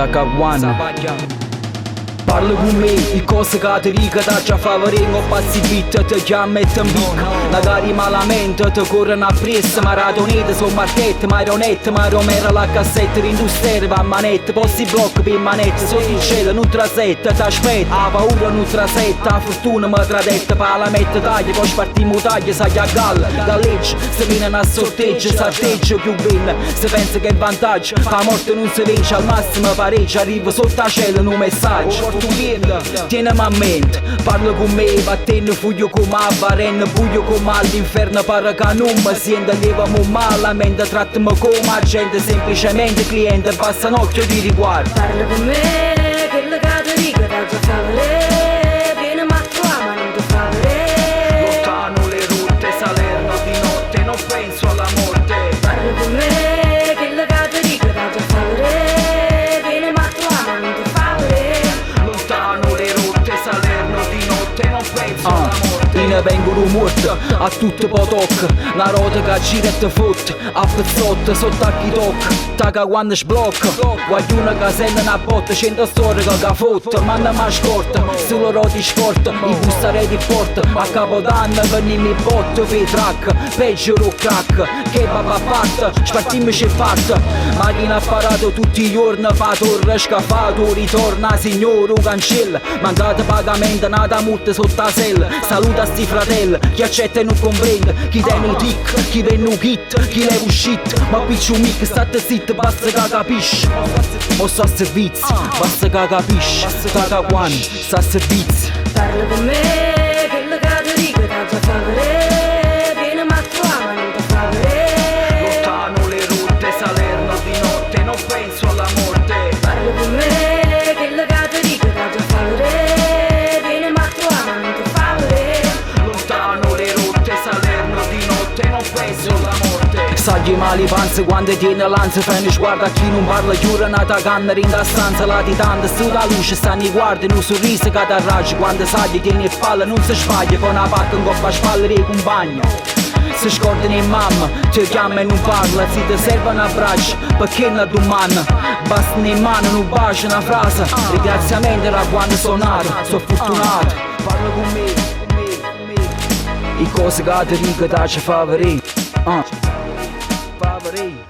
Taka One. Parla con me, i cose che ti dico da già favorendo, passi vita, ti chiama e ti amica. Magari malamente ti corrono appresso, maratonete su marchette, marionette, ma romera la cassetta, rinduster va a manette, possi blocco per manette, sotto il cielo non trasetta, t'aspetta, la paura non trasetta, la fortuna mi tradetta, pa la mette taglia, poi spartimo taglia, sai a galla, da legge, se viene a sorteggio, s'atteggia più bene, se pensa che è vantaggio, la morte non si vince, al massimo pareggia, arriva sotto a cielo un messaggio. Tienimi a mente, parla con me, battendo fuglio come a varenne, buio come all'inferno, pare che non mi senta, levami malamente, trattami come agente, semplicemente cliente, basta un occhio di riguardo. Parla con me, quello che ti dico da già favore, vieni ma tua ma non ti favore. Lontano le rotte, Salerno di notte, non penso alla morte. Parla con me, quello che ti dico da già favore, vieni ma tua ma non ti favore. Lontano le rotte, Salerno di notte, non penso alla morte. Ne vengono morte, a tutto po' tocca, la rota che gira e ti fotte, a pezzotte, sotto a chi tocca, taca quando sblocca, qualcuno che sente una botta, cento storica che fotte, manda ma scorta, solo roti scorta, i bussare di porta, a capodanno venimi botto per track, peggio lo crack, che va fatta, spartimmici e parte, macchina apparato tutti i giorni, fa torre scafato, ritorna signore cancella, mancate pagamento, nata multa sotto la sella, saluta sti fratelli, chi accetta e non comprende, chi tiene un tic, chi venne un hit, chi leva un shit, ma piccio un mic, state zitti, basta che capisci, mo sto a servizio, basta che capisci, Taka One, sta a servizio. Parla con me, quello che ti dico da già favore, vieni ma tua ma non ti favore. Lontano le rotte, Salerno di notte, non penso alla morte. Parla con me, quello che ti dico da già favore, vieni ma tua ma non ti favore. Lontano le rotte, Salerno di notte, non penso alla morte. Saggi mali panze quando tiene l'ansia, fai uno sguardo a chi non parla, chiura una canna in da stanza, la titante su la luce, stanno i guardi, un sorriso che t'arraggi, quando saggi tiene in palla non si sbaglia, con una pacca in coppa a spalle dei compagni. Se scordano in mamma, ti chiama e non parla, se ti serve un abbraccio, perché una domanda, bastano in mano, non bacia una frase, ringraziamento da quando sono nato, sono fortunato, parla con me, i cose che ti dico da ci favorire, favorire.